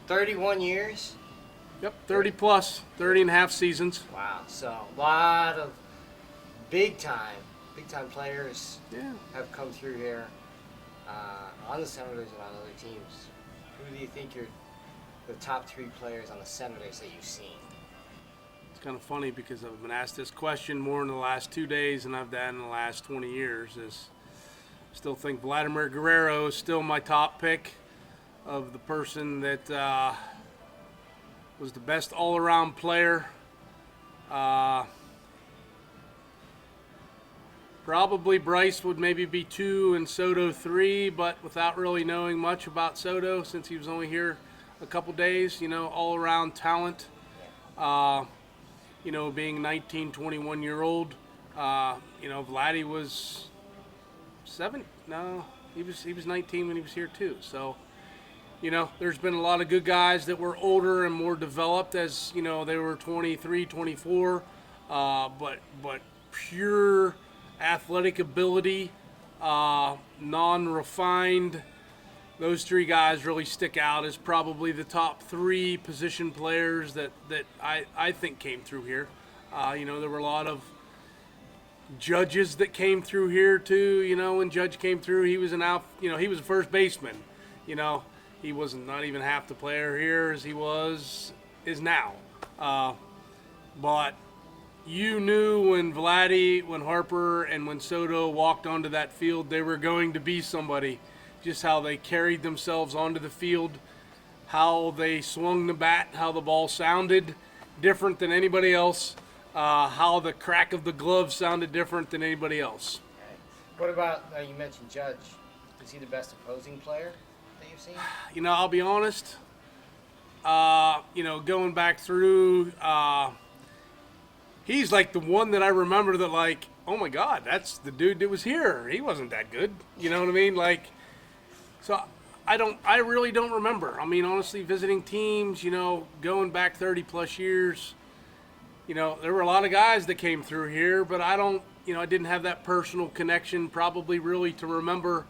31 years? Yep, 30 plus, 30 and a half seasons. Wow. So a lot of big time players have come through here on the Senators and on other teams. Who do you think are the top 3 players on the Senators that you've seen? It's kind of funny because I've been asked this question more in the last 2 days than I've done in the last 20 years. Still think Vladimir Guerrero is still my top pick of the person that was the best all-around player. Probably Bryce would maybe be 2 and Soto 3, but without really knowing much about Soto since he was only here a couple days, all-around talent. Being 19, 21-year-old, Vladdy was 7. No, he was 19 when he was here too. So, there's been a lot of good guys that were older and more developed as, they were 23, 24, but pure athletic ability, non-refined. Those 3 guys really stick out as probably the top 3 position players that I think came through here. There were a lot of judges that came through here too. When Judge came through, he was he was a first baseman. He wasn't not even half the player here as he is now. But you knew when Vladdy, when Harper, and when Soto walked onto that field, they were going to be somebody. Just how they carried themselves onto the field, how they swung the bat, how the ball sounded different than anybody else, how the crack of the glove sounded different than anybody else. What about, you mentioned Judge. Is he the best opposing player that you've seen? I'll be honest. Going back through, he's like the one that I remember that like, oh my God, that's the dude that was here. He wasn't that good. You know what I mean? Like, so I really don't remember. I mean, honestly, visiting teams, going back 30 plus years, there were a lot of guys that came through here, but I didn't have that personal connection probably really to remember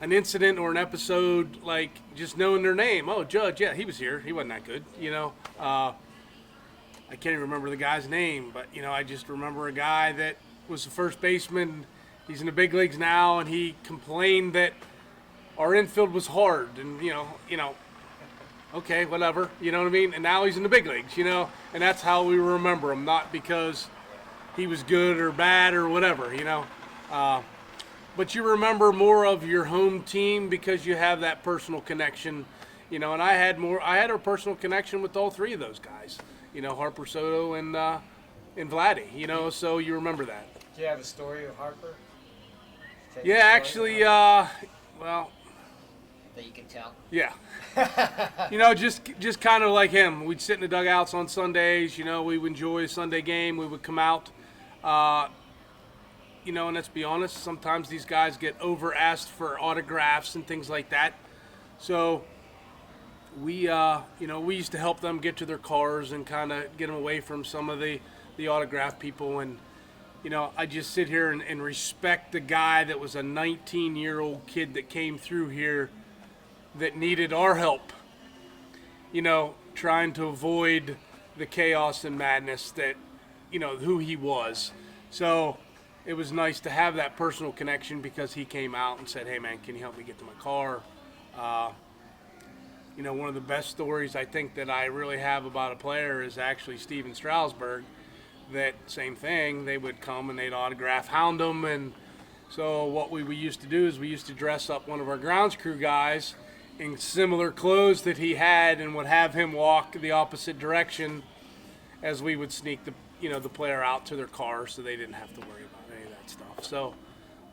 an incident or an episode, like just knowing their name. Oh, Judge, yeah, he was here. He wasn't that good, I can't even remember the guy's name, but, I just remember a guy that was the first baseman. He's in the big leagues now, and he complained that our infield was hard, and, okay, whatever, you know what I mean? And now he's in the big leagues, and that's how we remember him, not because he was good or bad or whatever, But you remember more of your home team because you have that personal connection, and I had a personal connection with all 3 of those guys. Harper, Soto, and Vladdy, so you remember that. Do you have a story of Harper? Yeah, actually, well. That you can tell? Yeah. Just kind of like him. We'd sit in the dugouts on Sundays, we would enjoy a Sunday game. We would come out, and let's be honest, sometimes these guys get over-asked for autographs and things like that. So we used to help them get to their cars and kind of get them away from some of the autograph people. And, I just sit here and respect the guy that was a 19-year-old kid that came through here that needed our help, trying to avoid the chaos and madness that, who he was. So it was nice to have that personal connection because he came out and said, hey, man, can you help me get to my car? One of the best stories I think that I really have about a player is actually Steven Strasburg. That same thing, they would come and they'd autograph hound him. And so what we used to do is we used to dress up one of our grounds crew guys in similar clothes that he had and would have him walk the opposite direction as we would sneak the player out to their car so they didn't have to worry about any of that stuff. So,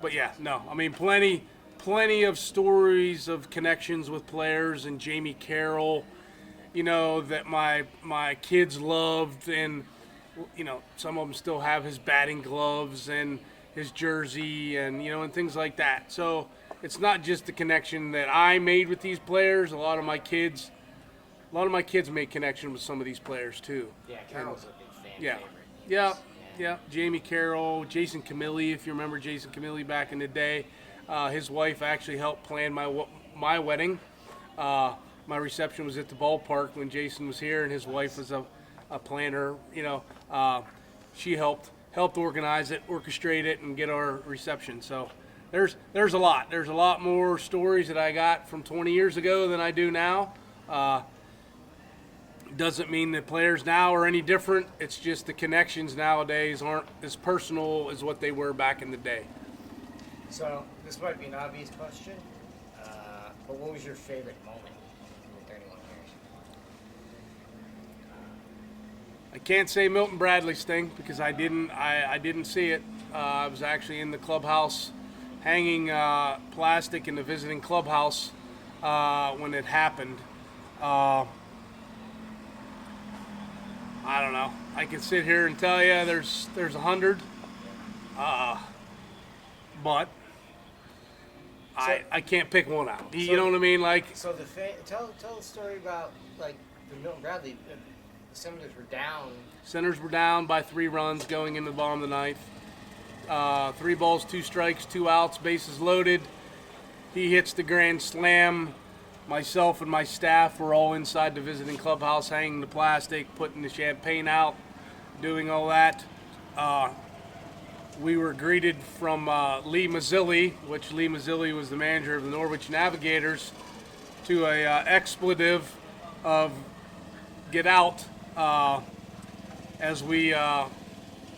but yeah, no, I mean, plenty of stories of connections with players, and Jamie Carroll, that my kids loved, and, some of them still have his batting gloves and his jersey and, and things like that. So it's not just the connection that I made with these players. A lot of my kids made connection with some of these players too. Yeah, Carroll's a big fan favorite. Yeah. Jamie Carroll, Jason Camilli, if you remember Jason Camilli back in the day. His wife actually helped plan my wedding. my reception was at the ballpark when Jason was here, and his wife was a planner. She helped organize it, orchestrate it, and get our reception. So there's a lot. There's a lot more stories that I got from 20 years ago than I do now. Doesn't mean that players now are any different. It's just the connections nowadays aren't as personal as what they were back in the day. So this might be an obvious question, but what was your favorite moment in 31 years? I can't say Milton Bradley's thing because I didn't see it. I was actually in the clubhouse hanging plastic in the visiting clubhouse when it happened. I don't know. I can sit here and tell you there's 100, but I can't pick one out. You know what I mean? Like, so tell the story about like the Milton Bradley. The Senators were down. Senators were down by 3 runs going into the bottom of the 9th. 3 balls, 2 strikes, 2 outs, bases loaded. He hits the grand slam. Myself and my staff were all inside the visiting clubhouse, hanging the plastic, putting the champagne out, doing all that. We were greeted from Lee Mazzilli, which Lee Mazzilli was the manager of the Norwich Navigators, to a expletive of "get out" as we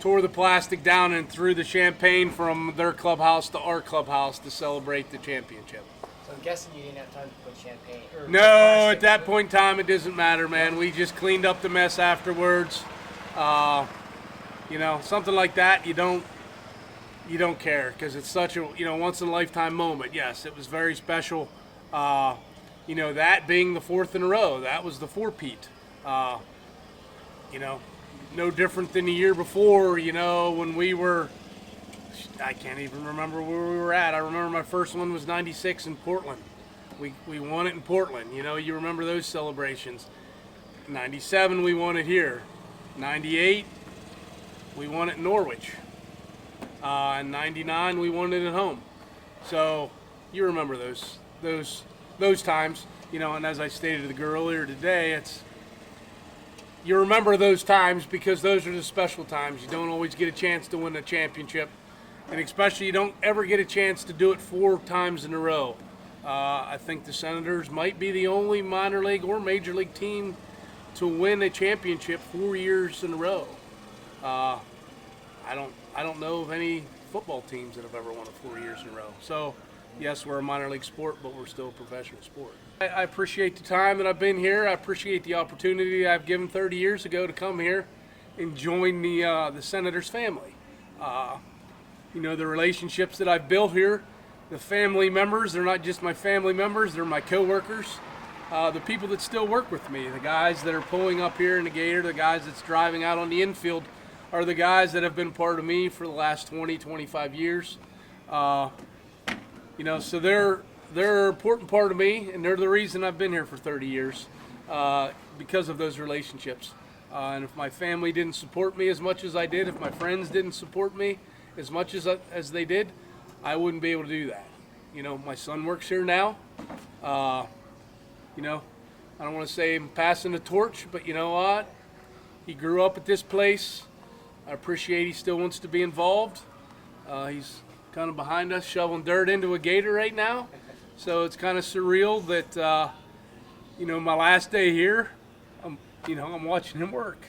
tore the plastic down and threw the champagne from their clubhouse to our clubhouse to celebrate the championship. So I'm guessing you didn't have time to put champagne. No, at that point in time, it doesn't matter, man. We just cleaned up the mess afterwards. Something like that, you don't care because it's such a once in a lifetime moment. Yes, it was very special. That being the 4th in a row, that was the 4-peat. No different than the year before. When we were. I can't even remember where we were at. I remember my first one was 96 in Portland. We won it in Portland. You remember those celebrations. 97, we won it here. 98, we won it in Norwich. And 99, we won it at home. So you remember those times. And as I stated to the girl earlier today, you remember those times because those are the special times. You don't always get a chance to win a championship. And especially you don't ever get a chance to do it 4 times in a row. I think the Senators might be the only minor league or major league team to win a championship 4 years in a row. I don't know of any football teams that have ever won it 4 years in a row. So, yes, we're a minor league sport, but we're still a professional sport. I appreciate the time that I've been here. I appreciate the opportunity I've given 30 years ago to come here and join the Senators family. The relationships that I've built here, the family members, they're not just my family members, they're my coworkers, the people that still work with me, the guys that are pulling up here in the Gator, the guys that's driving out on the infield are the guys that have been part of me for the last 20, 25 years. So they're an important part of me, and they're the reason I've been here for 30 years because of those relationships. And if my family didn't support me as much as I did, if my friends didn't support me as much as they did, I wouldn't be able to do that. My son works here now. I don't want to say I'm passing the torch, but you know what? He grew up at this place. I appreciate he still wants to be involved. He's kind of behind us shoveling dirt into a Gator right now. So it's kind of surreal that, my last day here, I'm watching him work.